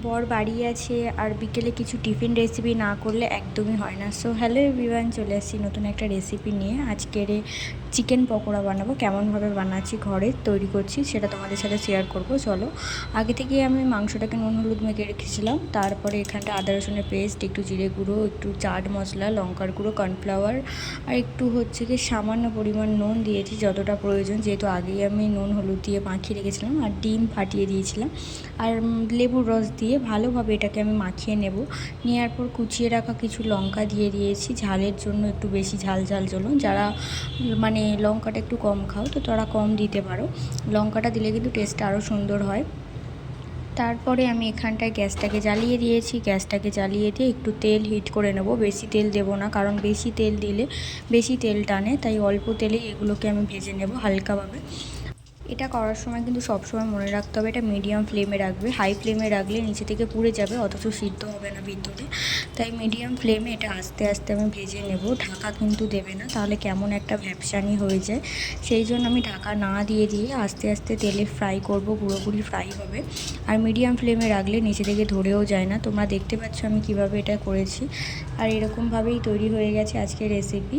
বর বাড়ি আছে আর বিকেলে কিছু টিফিন রেসিপি না করলে একদমই হয় না। সো হ্যালো এভরিওয়ান, চলে আসছি নতুন একটা রেসিপি নিয়ে। আজকের চিকেন পকোড়া বানাবো। কেমনভাবে বানাচ্ছি, ঘরে তৈরি করছি, সেটা তোমাদের সাথে শেয়ার করব। চলো, আগে থেকে আমি মাংসটাকে নুন হলুদ মেখে রেখেছিলাম। তারপরে এখানটা আদা রসুনের পেস্ট, একটু জিরে গুঁড়ো, একটু চাট মশলা, লঙ্কার গুঁড়ো, কর্নফ্লাওয়ার আর একটু হচ্ছে কি সামান্য পরিমাণ নুন দিয়েছি, যতটা প্রয়োজন, যেহেতু আগেই আমি নুন হলুদ দিয়ে মাখিয়ে রেখেছিলাম। আর ডিম ফাটিয়ে দিয়েছিলাম আর লেবুর রস দিয়ে ভালোভাবে এটাকে আমি মাখিয়ে নেব। নেওয়ার পর কুচিয়ে রাখা কিছু লঙ্কা দিয়ে দিয়েছি, ঝালের জন্য একটু বেশি ঝাল ঝাল চলুন। যারা মানে লঙ্কাটা একটু কম খাও তো তারা কম দিতে পারো, লঙ্কাটা দিলে কিন্তু টেস্টটা আরও সুন্দর হয়। তারপরে আমি এখানটায় গ্যাসটাকে জ্বালিয়ে দিয়েছি। গ্যাসটাকে জ্বালিয়ে দিয়ে একটু তেল হিট করে নেব। বেশি তেল দেবো না, কারণ বেশি তেল দিলে বেশি তেল টানে, তাই অল্প তেলেই এগুলোকে আমি ভেজে নেব হালকাভাবে। এটা করার সময় কিন্তু সবসময় মনে রাখতে হবে এটা মিডিয়াম ফ্লেমে রাখবে। হাই ফ্লেমে রাখলে নিচে থেকে পুড়ে যাবে, অথচ সিদ্ধ হবে না ভিতরে। তাই মিডিয়াম ফ্লেমে এটা আস্তে আস্তে আমি ভেজে নেব। ঢাকা কিন্তু দেবে না, তাহলে কেমন একটা ভ্যাপসানি হয়ে যায়। সেই জন্য আমি ঢাকা না দিয়ে আস্তে আস্তে তেলে ফ্রাই করব, পুরোপুরি ফ্রাই হবে। আর মিডিয়াম ফ্লেমে রাখলে নিচে থেকে ধরেও যায় না। তোমরা দেখতে পাচ্ছ আমি কিভাবে এটা করেছি। আর এরকমভাবেই তৈরি হয়ে গেছে আজকের রেসিপি।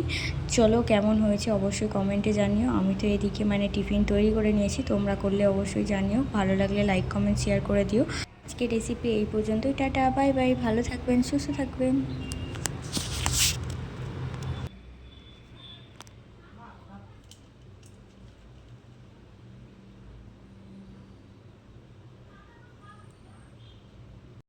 চলো, কেমন হয়েছে অবশ্যই কমেন্টে জানিও। আমি তো এদিকে টিফিন তৈরি করে নিয়েছি, তোমরা করলে অবশ্যই জানিও। ভালো লাগলে লাইক কমেন্ট শেয়ার করে দিও। আজকের রেসিপি এই পর্যন্তই। টাটা, বাই বাই, ভালো থাকবেন, সুস্থ থাকবেন।